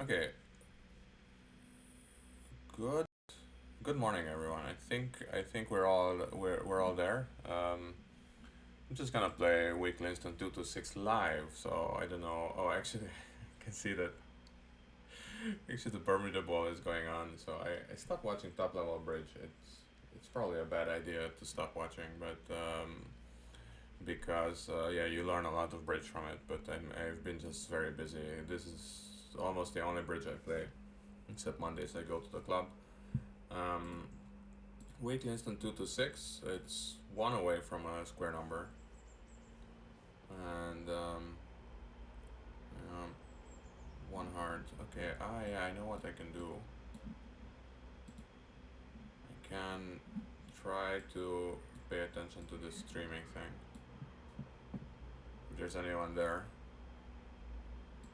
Okay, good good morning everyone. I think we're all there. I'm just gonna play Weekly Instant 226 live, so I don't know. Oh, actually, I can see that actually the Bermuda Bowl is going on, so I stopped watching Top Level Bridge. It's probably a bad idea to stop watching, but because yeah, you learn a lot of bridge from it. But I've been just very busy. This is almost the only bridge I play, except Mondays I go to the club. Um, Weekly instant 2 to 6. It's one away from a square number. And um, one hard. Okay, I know what I can do. I can try to pay attention to this streaming thing. If there's anyone there.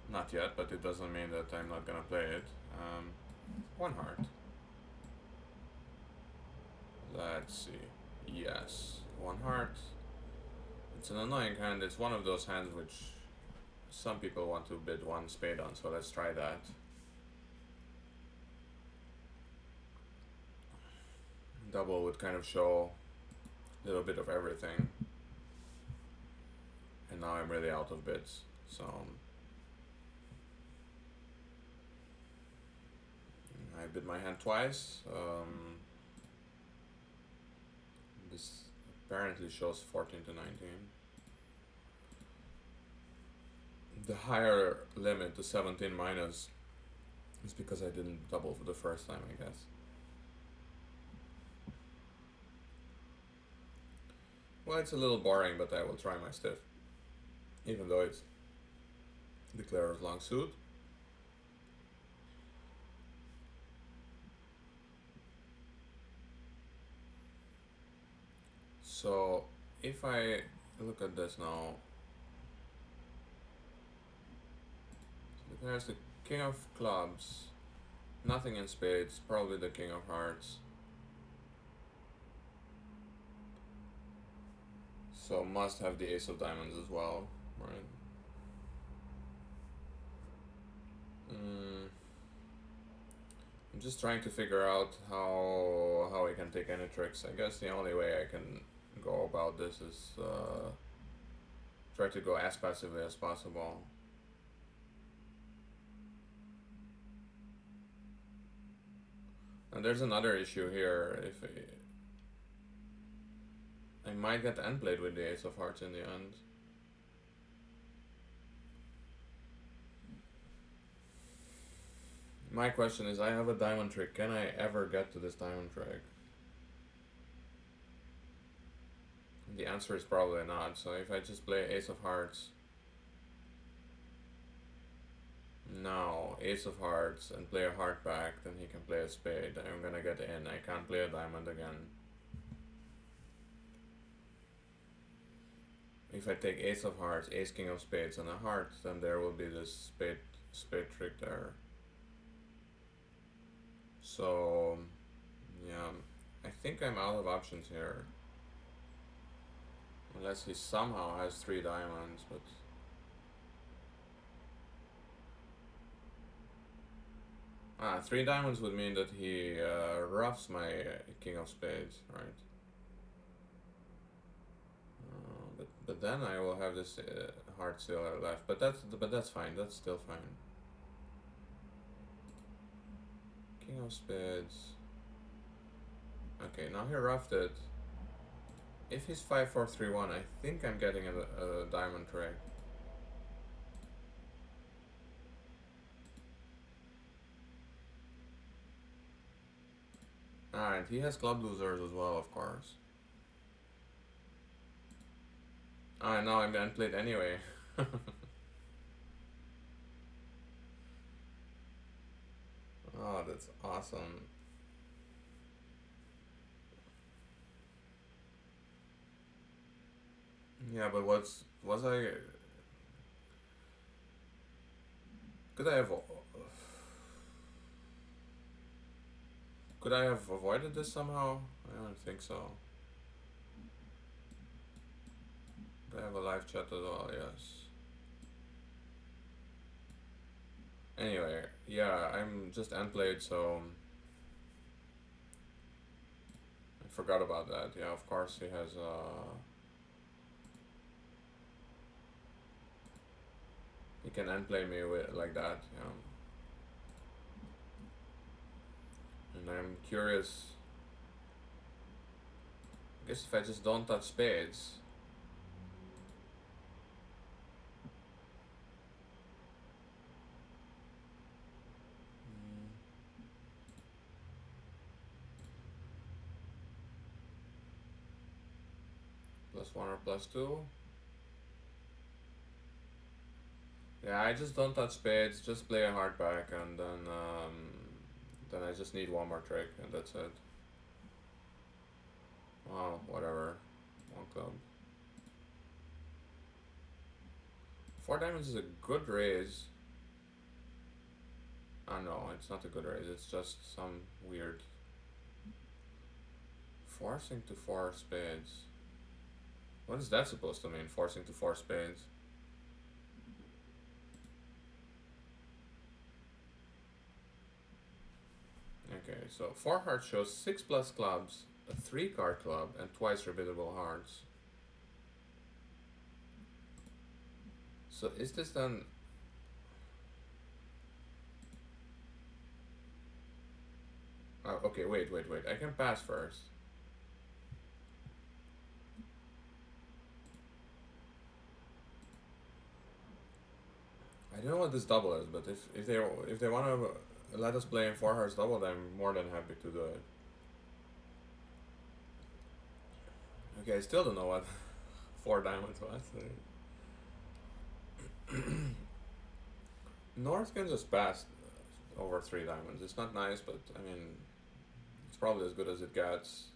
Not yet, but it doesn't mean that I'm not gonna play it. One heart. Let's see. Yes, one heart. It's an annoying hand. It's one of those hands which some people want to bid one spade on, so let's try that. Double would kind of show a little bit of everything, and now I'm really out of bids. So I bid my hand twice. This apparently shows 14 to 19. The higher limit, the 17 minus, is because I didn't double for the first time, I guess. Well, it's a little boring, but I will try my stiff, even though it's declarer's long suit. So if I look at this now, so there's the king of clubs, nothing in spades, probably the king of hearts. So must have the ace of diamonds as well, right? I'm just trying to figure out how I can take any tricks. I guess the only way I can go about this is try to go as passively as possible. And there's another issue here. If I might get end played with the ace of hearts in the end. My question is, I have a diamond trick. Can I ever get to this diamond trick? The answer is probably not. So if I just play ace of hearts, now ace of hearts, and play a heart back, then he can play a spade. I'm gonna get in. I can't play a diamond again. If I take ace of hearts, ace king of spades, and a heart, then there will be this spade trick there. So yeah, I think I'm out of options here. Unless he somehow has three diamonds, but three diamonds would mean that he roughs my king of spades, right? But then I will have this heart sealer left. But that's fine. That's still fine. King of spades. Okay, now he roughed it. If he's 5-4-3-1, I think I'm getting a diamond trick. And he has club losers as well, of course. Now I'm unplayed anyway. Oh, that's awesome. Yeah, but was I could I have could I have avoided this somehow? I don't think so. I have a live chat as well, yes. Anyway, yeah, I'm just end played, so I forgot about that. Yeah, of course he has he can end play me with like that, yeah. And I'm curious. I guess if I just don't touch spades. +1 or +2. Yeah, I just don't touch spades, just play a hard back, and then I just need one more trick, and that's it. Well, whatever. One club. 4 diamonds is a good raise. Oh no, it's not a good raise, it's just some weird forcing to 4 spades. What is that supposed to mean, forcing to 4 spades? Okay, so 4 hearts shows 6 plus clubs, a 3 card club, and twice rebiddable hearts. So is this then... Oh, okay, wait. I can pass first. I don't know what this double is, but if they want to let us play in 4 hearts double, then I'm more than happy to do it. Okay, I still don't know what 4 diamonds was. North can just pass over 3 diamonds. It's not nice, but I mean, it's probably as good as it gets.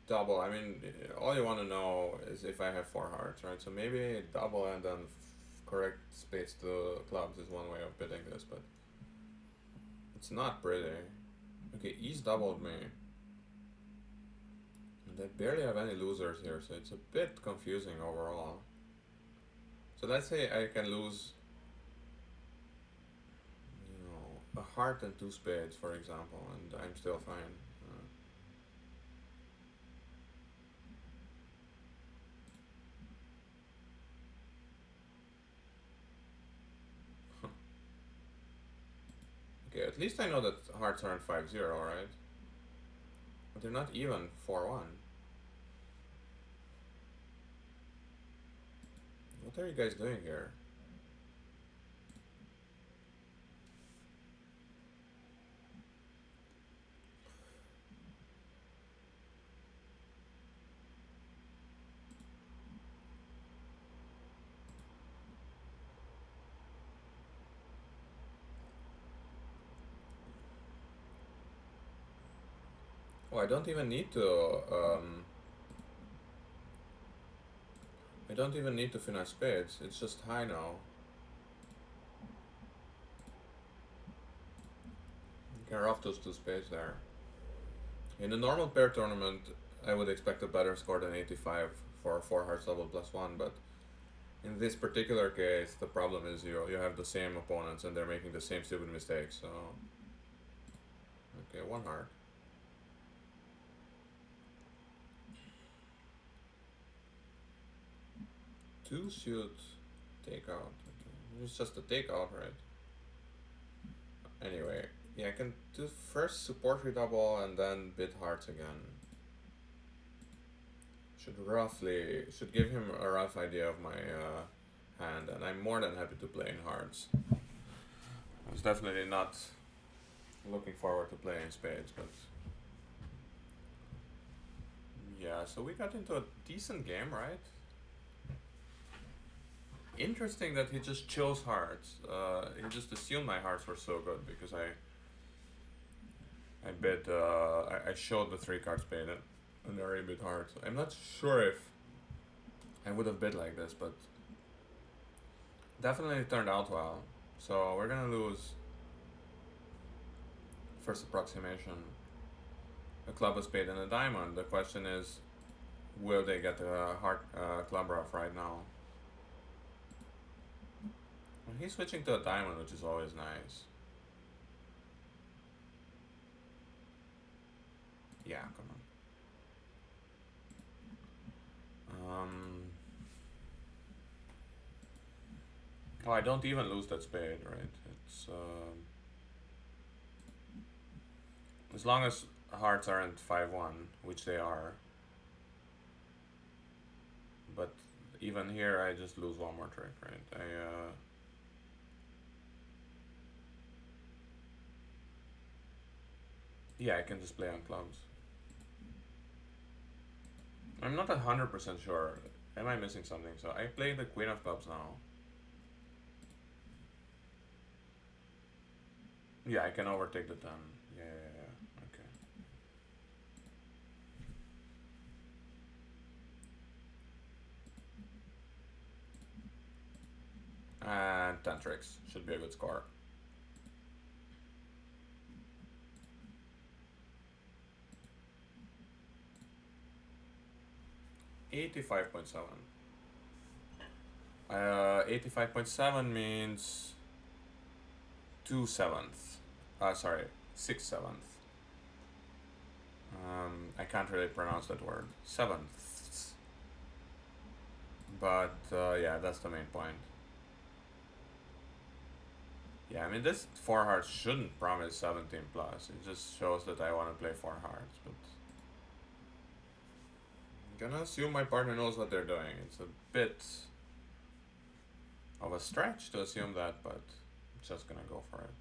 Double, I mean, all you want to know is if I have 4 hearts, right? So maybe double and then correct spades to clubs is one way of bidding this, but it's not pretty. Okay, E's doubled me. And I barely have any losers here, so it's a bit confusing overall. So let's say I can lose, you know, a heart and 2 spades, for example, and I'm still fine. Okay, at least I know that hearts aren't 5-0, right? But they're not even 4-1. What are you guys doing here? Oh, I don't even need to, I don't even need to finish spades, it's just high now. You can rough those 2 spades there. In a normal pair tournament, I would expect a better score than 85 for 4 hearts double +1, but in this particular case, the problem is you have the same opponents and they're making the same stupid mistakes, so... Okay, 1 heart. 2 suit takeout. Okay. It's just a takeout, right? Anyway, yeah, I can do first support redouble and then bid hearts again. Should give him a rough idea of my hand, and I'm more than happy to play in hearts. I was definitely not looking forward to playing spades, but yeah, so we got into a decent game, right? Interesting that he just chose hearts. He just assumed my hearts were so good because I bid I showed the 3 card spade and already bid hearts. I'm not sure if I would have bid like this, but definitely turned out well. So we're gonna lose first approximation, a club, a spade, and a diamond. The question is, will they get a heart club rough right now? Well, he's switching to a diamond, which is always nice. Yeah, come on. Oh, I don't even lose that spade, right? It's as long as hearts aren't 5-1, which they are. But even here, I just lose one more trick, right? Yeah, I can just play on clubs. I'm not 100% sure. Am I missing something? So I play the queen of clubs now. Yeah, I can overtake the 10. Yeah, yeah, yeah. Okay. And 10 tricks. Should be a good score. 85.7. 85.7 means 2/7. Sorry, 6/7. I can't really pronounce that word. Sevenths. But yeah, that's the main point. Yeah, I mean, this 4 hearts shouldn't promise 17 plus. It just shows that I want to play 4 hearts. But I'm gonna assume my partner knows what they're doing. It's a bit of a stretch to assume that, but I'm just gonna go for it.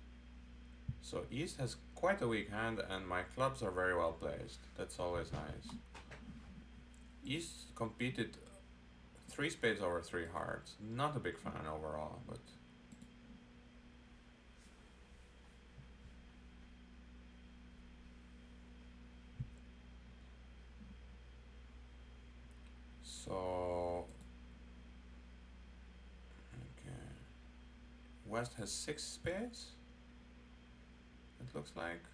So East has quite a weak hand, and my clubs are very well placed. That's always nice. East competed 3 spades over 3 hearts. Not a big fan overall, but so okay. West has 6 spades. It looks like.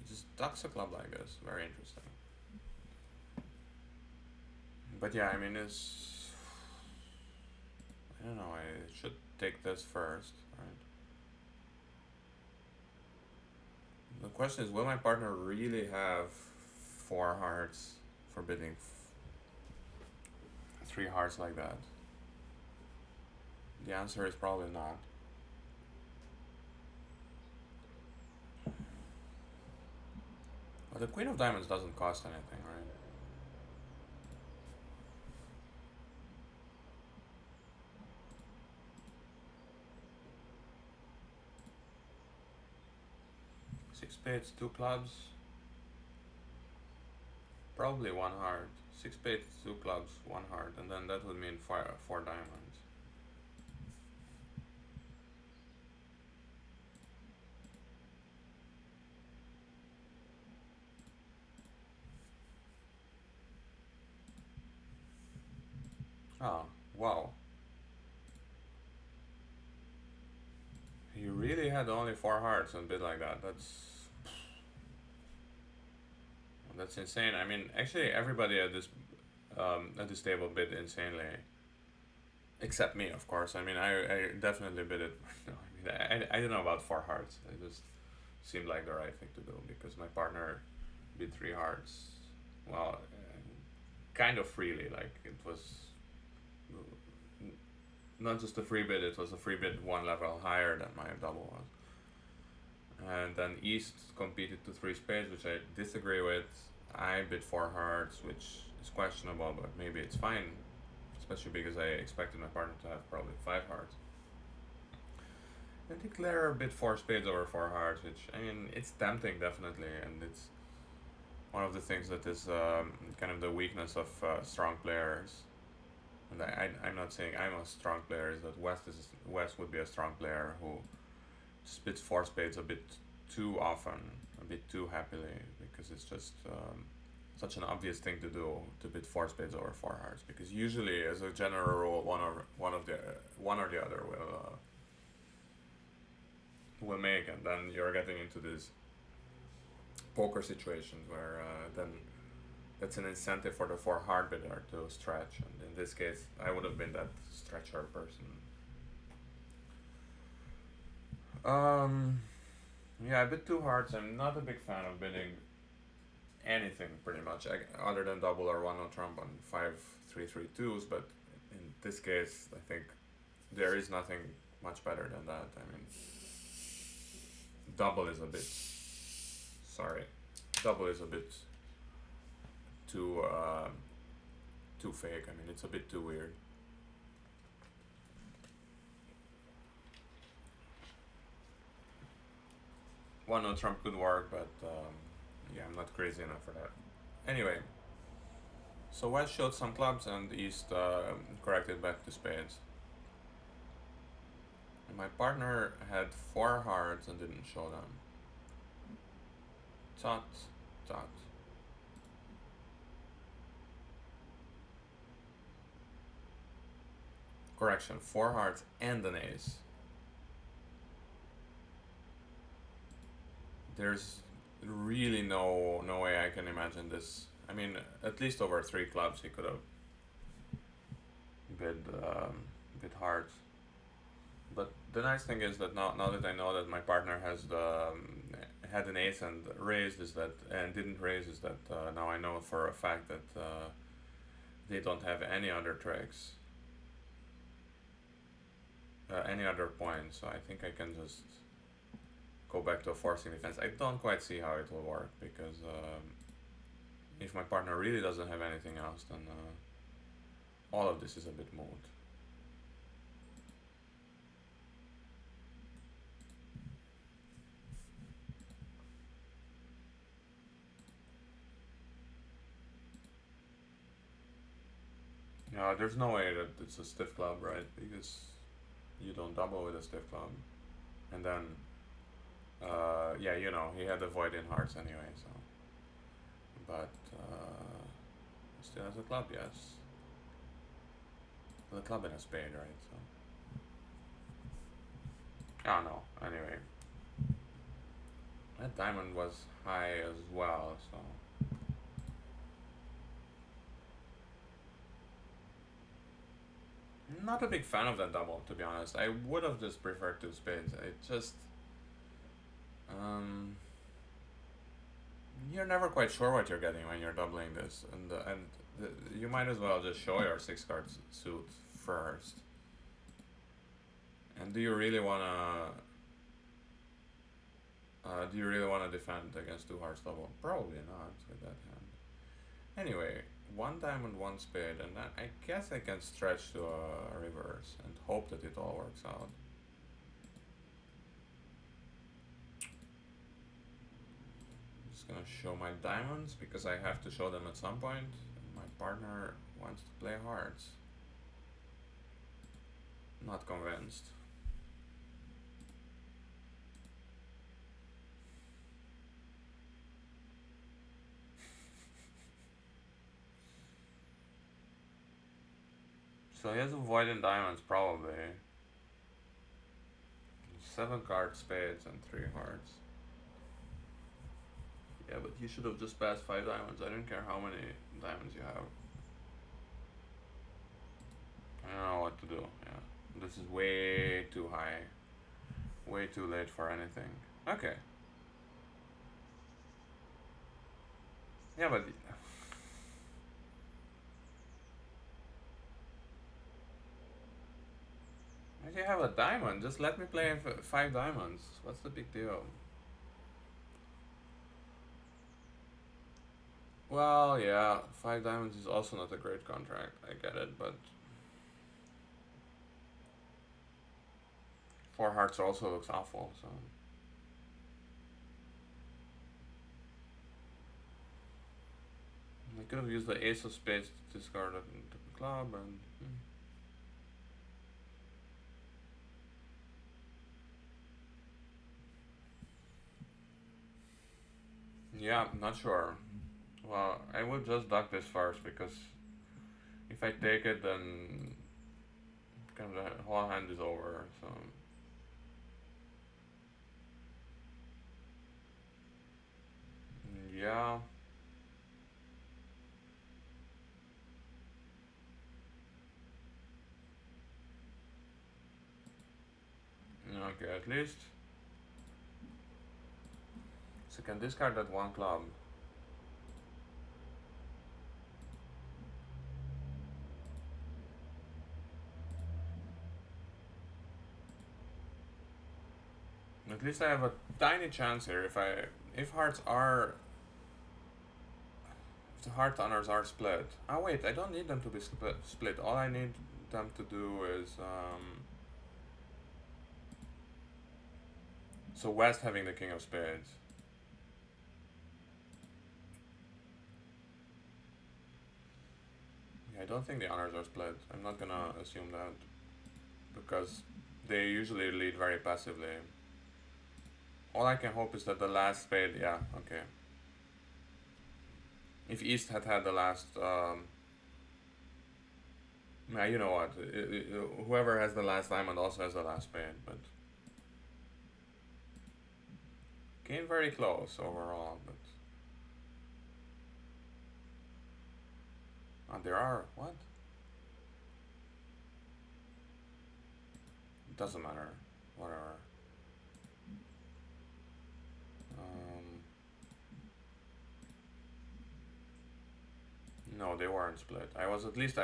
He just ducks a club like this. Very interesting. But yeah, I mean, it's. I don't know, I should take this first, right? The question is, will my partner really have 4 hearts for bidding 3 hearts like that? The answer is probably not. But the Queen of Diamonds doesn't cost anything, right? Six spades, 2 clubs, probably 1 heart. 6 spades, 2 clubs, 1 heart, and then that would mean 4 diamonds. Oh, wow. He really had only 4 hearts and bid like that. That's insane. I mean, actually, everybody at this table bid insanely, except me, of course. I mean, I definitely bid it. No, I mean, I don't know about 4 hearts. It just seemed like the right thing to do because my partner bid 3 hearts. Well, kind of freely. Like it was not just a free bid. It was a free bid 1 level higher than my double was. And then East competed to 3 spades, which I disagree with. I bid 4 hearts, which is questionable, but maybe it's fine, especially because I expected my partner to have probably 5 hearts. And declare bid 4 spades over 4 hearts, which, I mean, it's tempting definitely, and it's one of the things that is kind of the weakness of strong players. And I'm not saying I'm a strong player, is that West would be a strong player who spits 4 spades a bit too often, a bit too happily, because it's just such an obvious thing to do to bid 4 spades over 4 hearts. Because usually, as a general rule, one or the other will make, and then you're getting into this poker situations where then that's an incentive for the four hard bidder to stretch, and in this case, I would have been that stretcher person. Um, yeah, a bit too hard. So I'm not a big fan of bidding anything pretty much, other than double or one on trump on 5 3 3 2s. But in this case, I think there is nothing much better than that. I mean, double is a bit. Sorry, double is a bit too too fake. I mean, it's a bit too weird. One on trump could work, but yeah, I'm not crazy enough for that. Anyway, so West showed some clubs and East corrected back to spades. And my partner had four hearts and didn't show them. Tot, tot. Correction, four hearts and an ace. There's really no way I can imagine this. I mean, at least over three clubs he could have bid hearts. But the nice thing is that now that I know that my partner has had an ace and raised is that and didn't raise is that now I know for a fact that they don't have any other tricks, any other points. So I think I can just go back to a forcing defense. I don't quite see how it will work because if my partner really doesn't have anything else, then all of this is a bit moot. There's no way that it's a stiff club, right? Because you don't double with a stiff club. And then, yeah, you know, he had the void in hearts anyway, so. But, he still has a club, yes. The club and a spade, right? So. Oh no, anyway. That diamond was high as well, so. Not a big fan of that double, to be honest. I would have just preferred two spades. It just, you're never quite sure what you're getting when you're doubling this, and you might as well just show your six cards suit first. And do you really wanna defend against two hearts double? Probably not with that hand. Anyway, one diamond, one spade, and then I guess I can stretch to a reverse and hope that it all works out. I'm just gonna show my diamonds because I have to show them at some point. And my partner wants to play hearts. Not convinced. So he has a void in diamonds, probably. 7 card spades and 3 hearts. Yeah, but you should have just passed 5 diamonds. I don't care how many diamonds you have. I don't know what to do, yeah. This is way too high. Way too late for anything. Okay. Yeah, but... If you have a diamond, just let me play 5 diamonds. What's the big deal? Well, yeah, 5 diamonds is also not a great contract. I get it, but 4 hearts also looks awful, so. I could have used the ace of spades to discard the club and. Yeah, I'm not sure. Well, I will just duck this first because if I take it, then kind of the whole hand is over. So Yeah. Okay, at least. So can discard that one club. At least I have a tiny chance here. If hearts are if the heart honors are split. Oh wait, I don't need them to be split. All I need them to do is so West having the king of spades. Yeah, I don't think the honors are split. I'm not gonna assume that because they usually lead very passively. All I can hope is that the last spade, yeah, okay. If East had had the last, yeah, you know what? Whoever has the last diamond also has the last spade, but came very close overall. But there are what? It doesn't matter. Whatever. Um, no, they weren't split. I was at least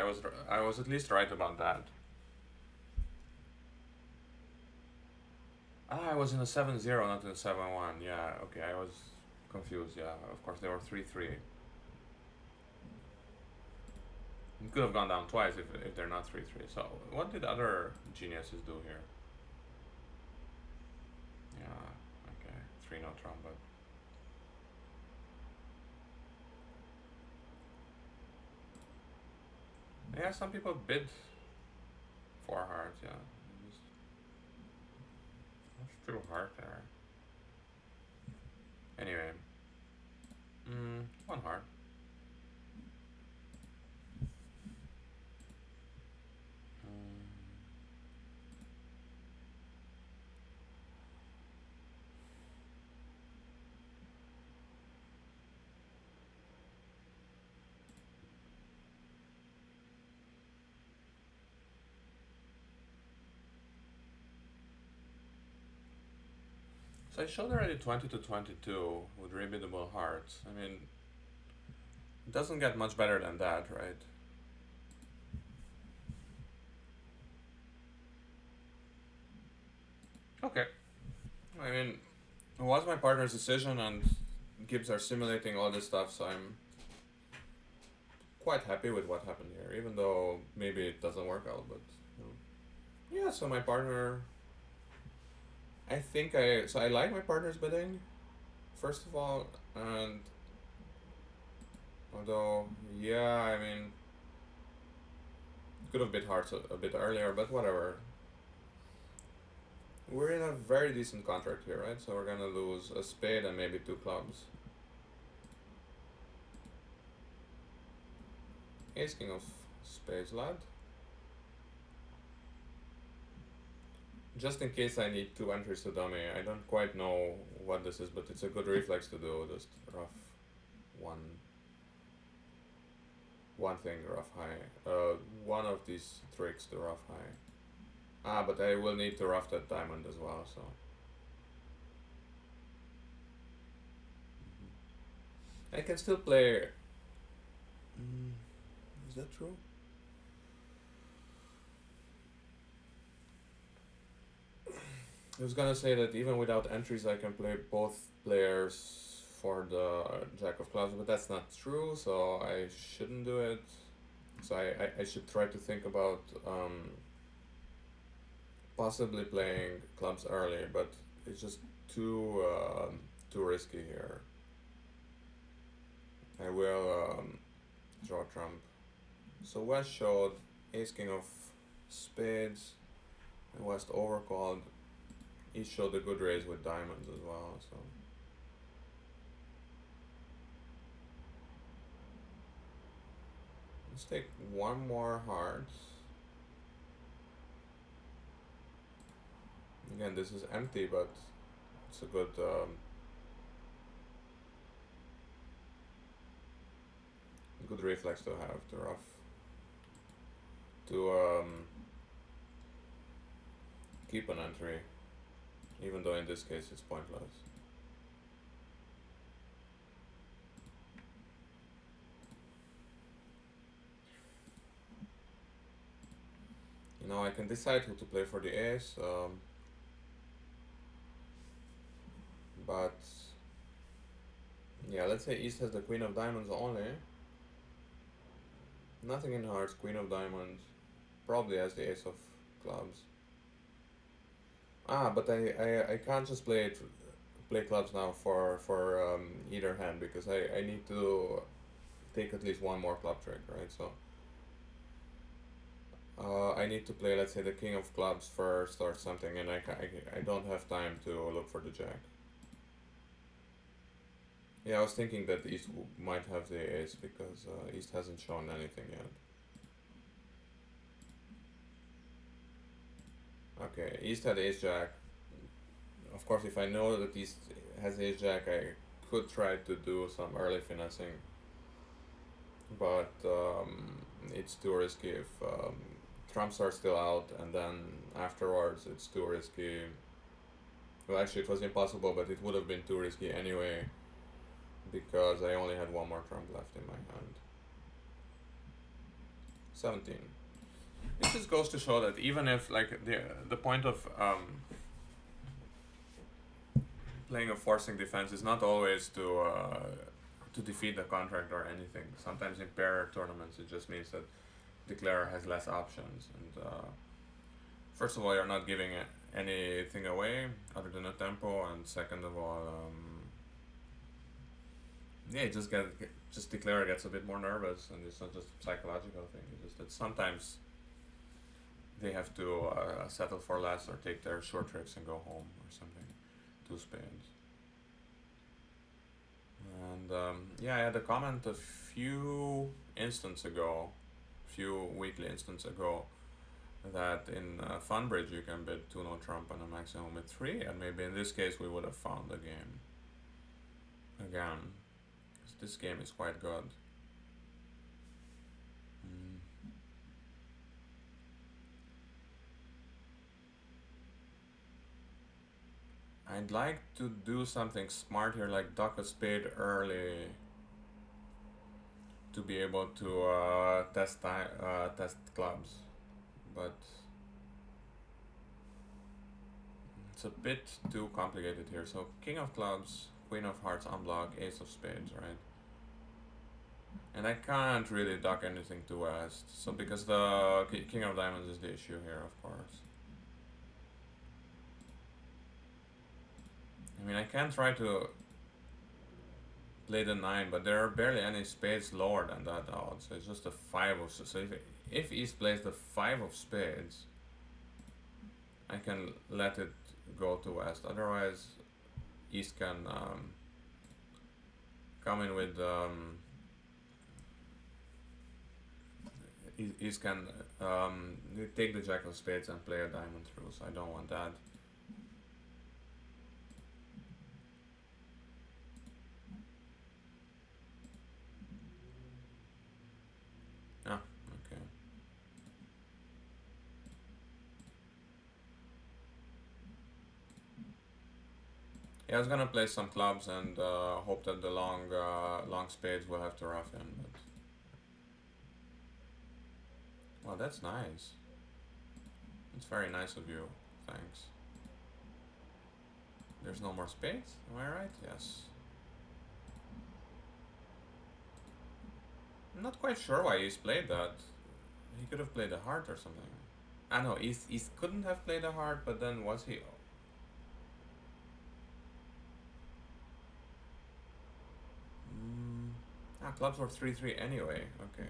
right about that. I was in a 7-0, not in a 7-1. Yeah, okay, I was confused. Yeah, of course they were 3-3. It could have gone down twice if they're not 3-3. So what did other geniuses do here? Yeah, okay, 3 no Trump, but yeah, some people bid 4 hearts. Yeah, that's too hard there. Anyway, 1 heart. Mm. So I showed already 20 to 22 with rebiddable hearts. I mean, it doesn't get much better than that, right? Okay. I mean, it was my partner's decision, and Gibbs are simulating all this stuff, so I'm quite happy with what happened here, even though maybe it doesn't work out. But yeah, so my partner, I like my partner's bidding, first of all, and although yeah, I mean, could have bid hearts a bit earlier, but whatever. We're in a very decent contract here, right? So we're gonna lose a spade and maybe 2 clubs. Ace king of spades, lad. Just in case I need 2 entries to dummy. I don't quite know what this is, but it's a good reflex to do. Just rough one thing, rough high. One of these tricks to rough high. But I will need to rough that diamond as well, so. I can still play. Is that true? I was gonna say that even without entries, I can play both players for the Jack of Clubs, but that's not true, so I shouldn't do it. So I should try to think about possibly playing clubs early, but it's just too risky here. I will draw trump. So West showed ace king of spades, and West overcalled. He showed a good raise with diamonds as well, so. Let's take one more heart. Again, this is empty, but it's a good good reflex to have to rough to keep an entry, even though in this case it's pointless. You know, I can decide who to play for the ace, but yeah, let's say East has the Queen of Diamonds only. Nothing in hearts, Queen of Diamonds. Probably has the Ace of Clubs. Ah, but I can't just play clubs now for either hand because I need to take at least one more club trick, right? So I need to play, let's say, the King of Clubs first or something, and I don't have time to look for the Jack. Yeah, I was thinking that East might have the Ace because East hasn't shown anything yet. Okay, East had Ace Jack. Of course, if I know that East has Ace Jack, I could try to do some early finessing, but it's too risky if trumps are still out, and then afterwards it's too risky. Well, actually, it was impossible, but it would have been too risky anyway because I only had one more trump left in my hand. 17. It just goes to show that even if, like, the point of playing a forcing defense is not always to defeat the contract or anything. Sometimes in pair tournaments it just means that declarer has less options, and first of all, you're not giving anything away other than a tempo, and second of all, yeah, just declarer gets a bit more nervous, and it's not just a psychological thing. It's just that sometimes they have to settle for less or take their short tricks and go home or something. Two spades. And yeah, I had a comment a few weekly instants ago, that in Funbridge you can bid 2-no trump on a maximum with 3, and maybe in this case we would have found the game again, because this game is quite good. I'd like to do something smart here, like duck a spade early to be able to test clubs, but it's a bit too complicated here. So King of Clubs, Queen of Hearts unblock, Ace of Spades, right? And I can't really duck anything to West, so because the King of Diamonds is the issue here, of course. I mean, I can try to play the 9, but there are barely any spades lower than that odds. So it's just a 5 of... So if East plays the 5 of spades, I can let it go to West. Otherwise, East can come in with... East can take the Jack of Spades and play a diamond through, so I don't want that. Ah, okay. Yeah, I was gonna play some clubs and hope that the long spades will have to rough in, but... Well, that's nice. It's very nice of you. Thanks. There's no more spades? Am I right? Yes. I'm not quite sure why East played that. He could have played a heart or something. Ah no, East couldn't have played a heart, but then was he? Clubs were 3-3 anyway. Okay.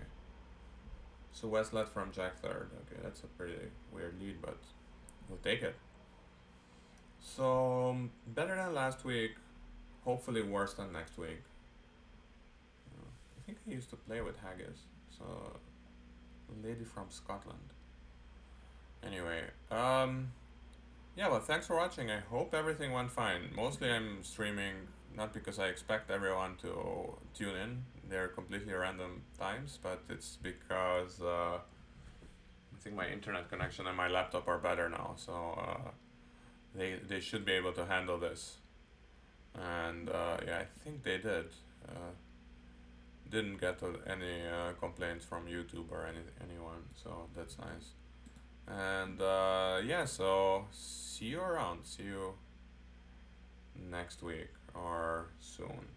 So West led from Jack third. Okay, that's a pretty weird lead, but we'll take it. So better than last week. Hopefully worse than next week. I think I used to play with Haggis. So a lady from Scotland. Anyway, yeah, well, thanks for watching. I hope everything went fine. Mostly I'm streaming not because I expect everyone to tune in. They're completely random times, but it's because I think my internet connection and my laptop are better now, so they should be able to handle this. And yeah, I think they did. Uh, didn't get any complaints from YouTube or anyone, so that's nice. And yeah, so see you around. See you next week or soon.